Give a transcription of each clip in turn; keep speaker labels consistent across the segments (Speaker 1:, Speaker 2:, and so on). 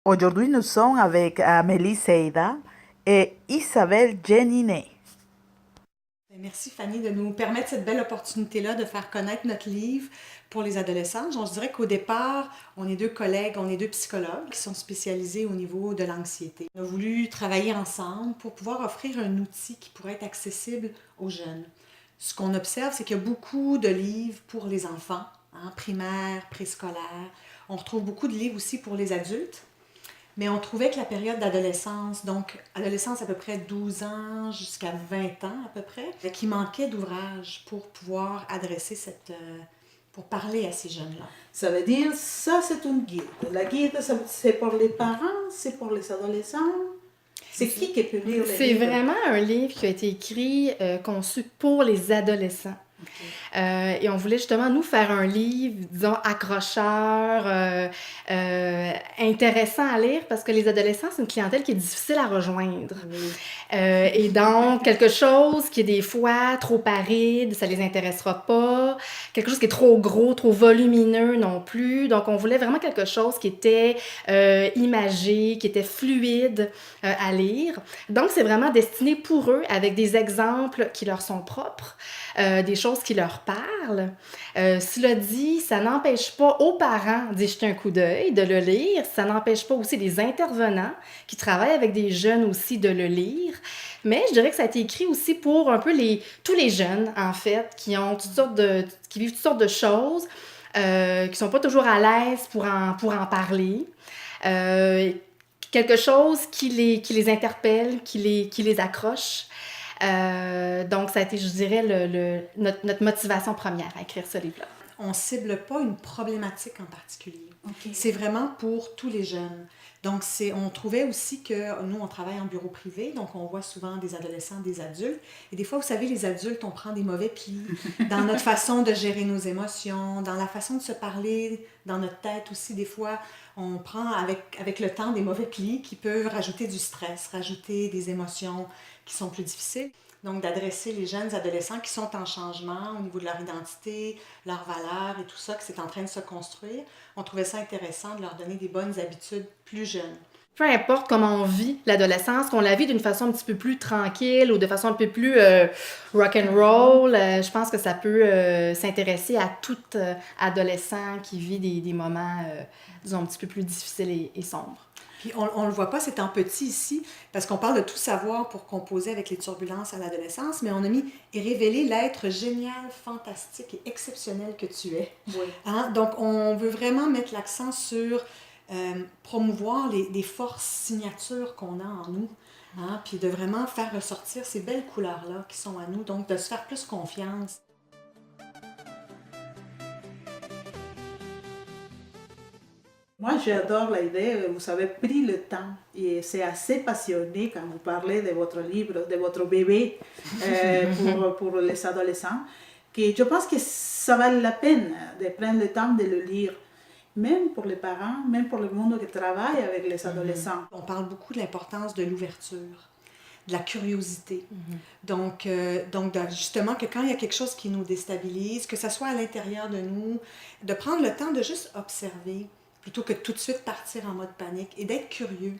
Speaker 1: Aujourd'hui, nous sommes avec Amélie Seida et Isabelle Jeninet.
Speaker 2: Merci Fanny de nous permettre cette belle opportunité-là de faire connaître notre livre pour les adolescents. Je dirais qu'au départ, on est deux collègues, on est deux psychologues qui sont spécialisés au niveau de l'anxiété. On a voulu travailler ensemble pour pouvoir offrir un outil qui pourrait être accessible aux jeunes. Ce qu'on observe, c'est qu'il y a beaucoup de livres pour les enfants, primaires, préscolaires. On retrouve beaucoup de livres aussi pour les adultes. Mais on trouvait que la période d'adolescence, donc adolescence à peu près 12 ans jusqu'à 20 ans à peu près, qu'il manquait d'ouvrages pour pouvoir adresser pour parler à ces jeunes-là.
Speaker 3: Ça veut dire, ça c'est une guide. La guide, c'est pour les parents, c'est pour les adolescents. C'est qui peut lire les livres?
Speaker 4: C'est vraiment un livre qui a été écrit, conçu pour les adolescents. Okay. Et on voulait justement nous faire un livre, disons, accrocheur, intéressant à lire parce que les adolescents, c'est une clientèle qui est difficile à rejoindre. Oui. Et donc, quelque chose qui est des fois trop aride, ça les intéressera pas. Quelque chose qui est trop gros, trop volumineux non plus. Donc, on voulait vraiment quelque chose qui était imagé, qui était fluide à lire. Donc, c'est vraiment destiné pour eux avec des exemples qui leur sont propres. Des choses qui leur parlent. Cela dit, ça n'empêche pas aux parents d'y jeter un coup d'œil, de le lire. Ça n'empêche pas aussi les intervenants qui travaillent avec des jeunes aussi de le lire. Mais je dirais que ça a été écrit aussi pour un peu tous les jeunes, en fait, qui ont qui vivent toutes sortes de choses, qui sont pas toujours à l'aise pour en parler. Quelque chose qui les interpelle, qui les accroche. Donc, ça a été, je dirais, notre motivation première à écrire ce livre-là.
Speaker 2: On ne cible pas une problématique en particulier. Okay. C'est vraiment pour tous les jeunes. Donc, on trouvait aussi que nous, on travaille en bureau privé, donc on voit souvent des adolescents, des adultes. Et des fois, vous savez, les adultes, on prend des mauvais plis dans notre façon de gérer nos émotions, dans la façon de se parler, dans notre tête aussi. Des fois, on prend avec le temps des mauvais plis qui peuvent rajouter du stress, rajouter des émotions qui sont plus difficiles. Donc, d'adresser les jeunes adolescents qui sont en changement au niveau de leur identité, leurs valeurs et tout ça, que c'est en train de se construire. On trouvait ça intéressant de leur donner des bonnes habitudes plus jeunes.
Speaker 4: Peu importe comment on vit l'adolescence, qu'on la vit d'une façon un petit peu plus tranquille ou de façon un peu plus rock'n'roll, je pense que ça peut s'intéresser à tout adolescent qui vit des moments, disons, un petit peu plus difficiles et sombres.
Speaker 2: Puis on le voit pas, c'est en petit ici, parce qu'on parle de tout savoir pour composer avec les turbulences à l'adolescence, mais on a mis et révéler l'être génial, fantastique et exceptionnel que tu es. Oui. Donc on veut vraiment mettre l'accent sur promouvoir les forces signatures qu'on a en nous, puis de vraiment faire ressortir ces belles couleurs-là qui sont à nous, donc de se faire plus confiance.
Speaker 3: Moi, j'adore l'idée, vous avez pris le temps et c'est assez passionné quand vous parlez de votre livre, de votre bébé pour les adolescents, que je pense que ça vaut la peine de prendre le temps de le lire, même pour les parents, même pour le monde qui travaille avec les adolescents.
Speaker 2: On parle beaucoup de l'importance de l'ouverture, de la curiosité. Donc justement, que quand il y a quelque chose qui nous déstabilise, que ce soit à l'intérieur de nous, de prendre le temps de juste observer, plutôt que tout de suite partir en mode panique et d'être curieux.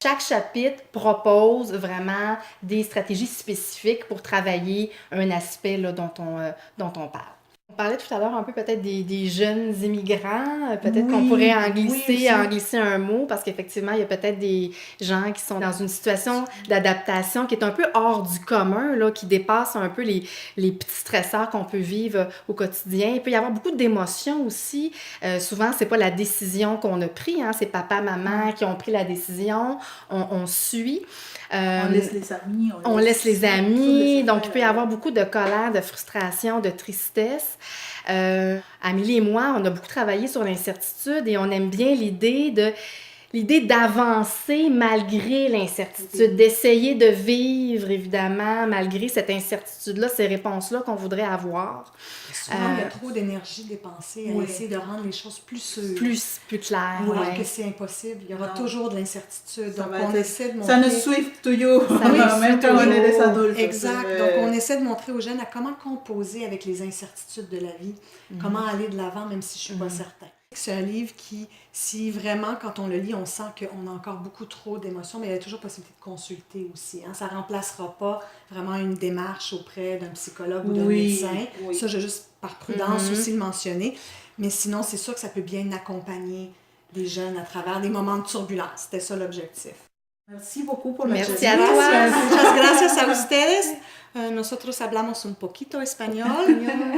Speaker 4: Chaque chapitre propose vraiment des stratégies spécifiques pour travailler un aspect là, dont on parle. On parlait tout à l'heure un peu peut-être des jeunes immigrants, peut-être qu'on
Speaker 3: Oui,
Speaker 4: pourrait en
Speaker 3: oui,
Speaker 4: glisser,
Speaker 3: aussi.
Speaker 4: en glisser un mot, parce qu'effectivement, il y a peut-être des gens qui sont dans une situation d'adaptation qui est un peu hors du commun, là, qui dépasse un peu les petits stresseurs qu'on peut vivre au quotidien. Il peut y avoir beaucoup d'émotions aussi. Souvent, c'est pas la décision qu'on a prise, hein, c'est papa, maman qui ont pris la décision, on suit.
Speaker 3: On laisse les amis.
Speaker 4: On laisse les amis,
Speaker 3: tous
Speaker 4: donc il peut y
Speaker 3: affaires.
Speaker 4: avoir beaucoup de colère, de frustration, de tristesse. Amélie et moi, on a beaucoup travaillé sur l'incertitude et on aime bien l'idée d'avancer malgré l'incertitude, d'essayer de vivre évidemment malgré cette incertitude-là, ces réponses-là qu'on voudrait avoir.
Speaker 2: Souvent, il y a trop d'énergie dépensée à
Speaker 3: Oui.
Speaker 2: essayer de rendre les choses plus sûres.
Speaker 4: Plus clair.
Speaker 2: Alors
Speaker 4: ouais.
Speaker 2: que c'est impossible. Il y aura
Speaker 3: Non.
Speaker 2: toujours de l'incertitude.
Speaker 3: Ça
Speaker 2: Donc,
Speaker 3: va
Speaker 2: on
Speaker 3: être-
Speaker 2: essaie de montrer...
Speaker 3: Ça nous suit toujours,
Speaker 4: Ça nous
Speaker 3: même
Speaker 4: suit
Speaker 3: quand on est des
Speaker 4: toujours.
Speaker 3: adultes.
Speaker 2: Exact.
Speaker 3: C'est-
Speaker 2: Donc, on essaie de montrer aux jeunes à comment composer avec les incertitudes de la vie, comment aller de l'avant, même si je ne suis pas certain. C'est un livre qui, si vraiment, quand on le lit, on sent qu'on a encore beaucoup trop d'émotions, mais il y a toujours possibilité de consulter aussi. Hein. Ça ne remplacera pas vraiment une démarche auprès d'un psychologue ou d'un
Speaker 3: Oui,
Speaker 2: médecin.
Speaker 3: oui.
Speaker 2: Ça, je vais juste par prudence aussi le mentionner. Mais sinon, c'est sûr que ça peut bien accompagner des jeunes à travers des moments de turbulence. C'était ça l'objectif.
Speaker 3: Merci beaucoup por la
Speaker 4: Merci
Speaker 3: charla.
Speaker 4: a toi.
Speaker 2: Muchas gracias a ustedes. Nosotros hablamos un poquito español,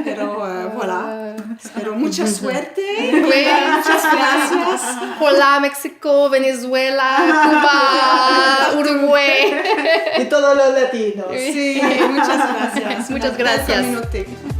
Speaker 2: pero voilà. Pero mucha suerte.
Speaker 4: Oui.
Speaker 2: Muchas gracias.
Speaker 4: Hola, Mexico, Venezuela, Cuba, Uruguay.
Speaker 3: Y todos los latinos.
Speaker 2: Sí, muchas gracias.
Speaker 4: Muchas
Speaker 2: Hasta el
Speaker 4: gracias.
Speaker 2: minuto.